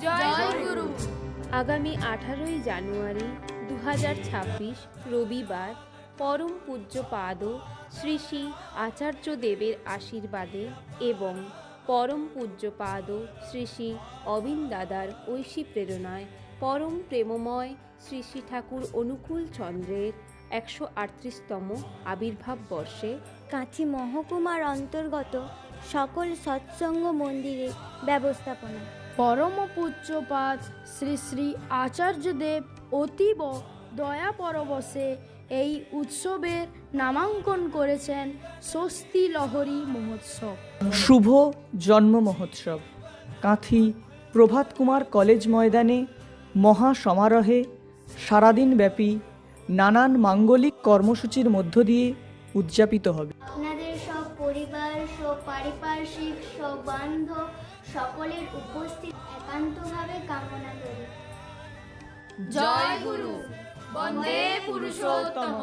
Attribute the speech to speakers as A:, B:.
A: জয় গুরু।
B: আগামী 18ই জানুয়ারি 2026 রবিবার পরম পূজ্যপাদ শ্রী শ্রী আচার্য দেবের আশীর্বাদে এবং পরম পূজ্যপাদ শ্রী শ্রী অবিন দাদার ঐশী প্রেরণায় পরম প্রেমময় শ্রী শ্রী ঠাকুর অনুকূল চন্দ্রের 138তম আবির্ভাব বর্ষে
C: কাঁথি মহকুমার অন্তর্গত সকল সৎসঙ্গ মন্দিরে ব্যবস্থাপনা
A: পরম পূজ্যপাদ শ্রী শ্রী আচার্যদেব অতীব দয়া পরবশে এই উৎসবের নামাঙ্কন করেছেন স্বস্তি লহরী মহোৎসব।
D: শুভ জন্ম মহোৎসব কাঁথি প্রভাত কুমার কলেজ ময়দানে মহা সমারোহে সারাদিনব্যাপী নানান মাঙ্গলিক কর্মসূচির মধ্য দিয়ে উদযাপিত হবে।
C: আপনাদের সব পরিবার, সব পারিপার্শ্বিক, সব বান্ধব সকলের উপস্থিত একান্তভাবে কামনা করি।
A: জয় গুরু। বন্দে পুরুষোত্তম।